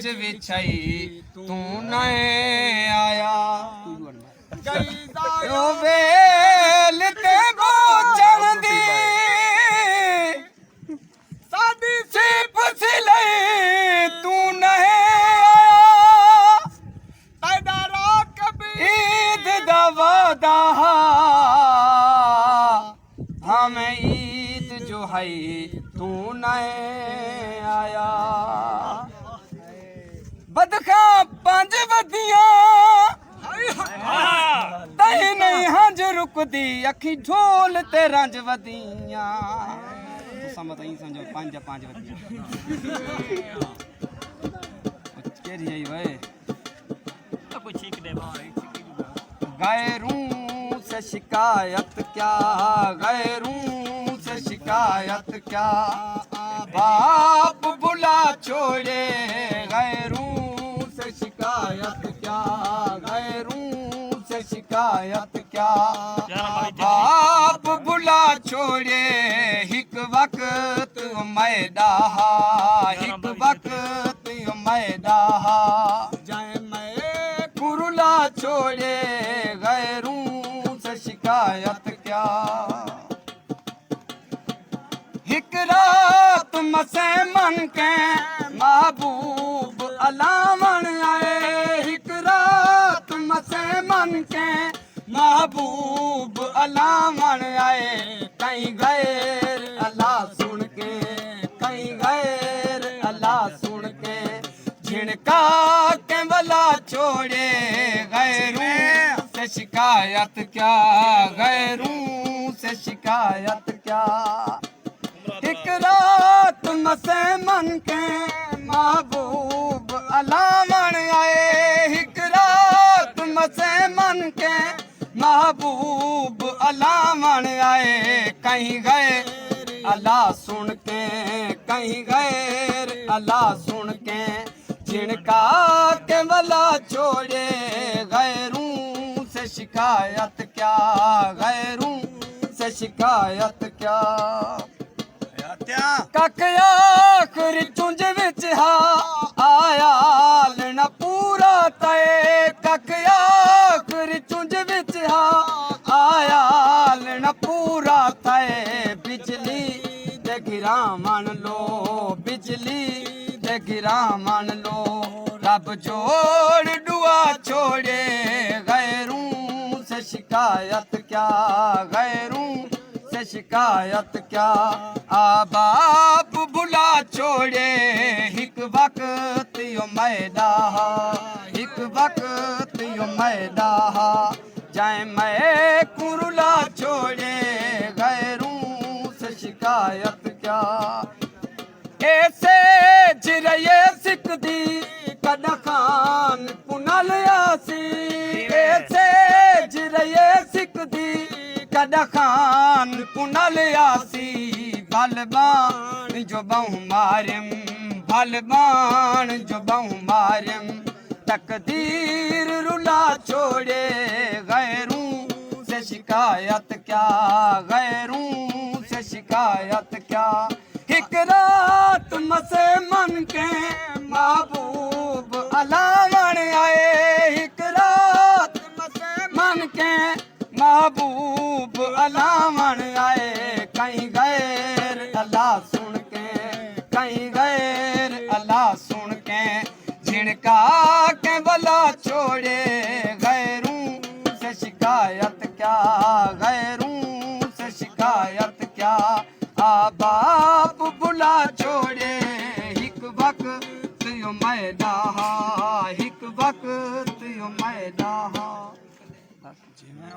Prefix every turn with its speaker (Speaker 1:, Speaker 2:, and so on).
Speaker 1: पंज विछाई तू नहीं आया ओ वेल ते बोचण दी सादी सिप सिलई तू नहीं आया ईद दा वादा हमें ईद जो है तू नहीं आया बदखा पंज वधिया तही नहीं हंज रुकदी अखी ढोल ते रंज वधिया समझ ही समझो पंज पंज वधिया केरी आई वे
Speaker 2: कोई ठीक दे भाई
Speaker 1: गैरों से शिकायत क्या गैरों से शिकायत क्या बाप बुला छोड़े गैरों से शिकायत क्या गैरों से शिकायत क्या बाप बुला छोड़े हिक वक्त मैदा हिक वक्त मैदा जाए मैं कुरुला छोड़े गैरों से शिकायत क्या हिक रात मसे मन के महबूब अलामन आए हिक रात मसे मन के महबूब अलामन आए कहीं गैर अल्लाह सुन के कहीं गैर अल्लाह सुन के झिणका के वला छोड़े गैरों से शिकायत क्या गैरों से शिकायत क्या एक रात मसे मन के महबूब अलामन आए एक रात मसे मन के महबूब अलामन आए कहीं गए अल्लाह सुन के कहीं गैर अल्लाह सुन के जिनका के वला छोड़े गैरों से शिकायत क्या गैरों से शिकायत क्या कक आखिरी चुंज विच हा आया न पूरा तय कक आखिरी चुंज विच हा आया न पूरा तय बिजली दे गिरा मन लो बिजली दे गिरा मन लो रब जोड़ दुआ छोड़े गैरों से शिकायत क्या गैरों से शिकायत क्या आ बाप बुला छोड़े हिक वक्त यो मैदा हिक वक्त यो मैदा जाए मैं कुरुला छोड़े गैरों से शिकायत क्या ऐसे जिरये सिकदी कद खान पुनल आसी ऐसे जिरये सिकदी कद खान पुनल आसी बलबान जो बहु मारिम बलबान जो बहु मारिम तकदीर रुला छोड़े गैरों से शिकायत क्या गैरों से शिकायत क्या एक रात मसे मन के महबूब अलामन आए एक रात मसे मन के महबूब अलामन आए कहीं गैर अल्लाह सुन के कहीं गैर अल्लाह सुन के जिनका के बला छोड़े गैरों से शिकायत क्या गैरों से शिकायत क्या आ बाप बुला छोड़े हिक वक्त यो मैदा हिक वक्त यो मैदा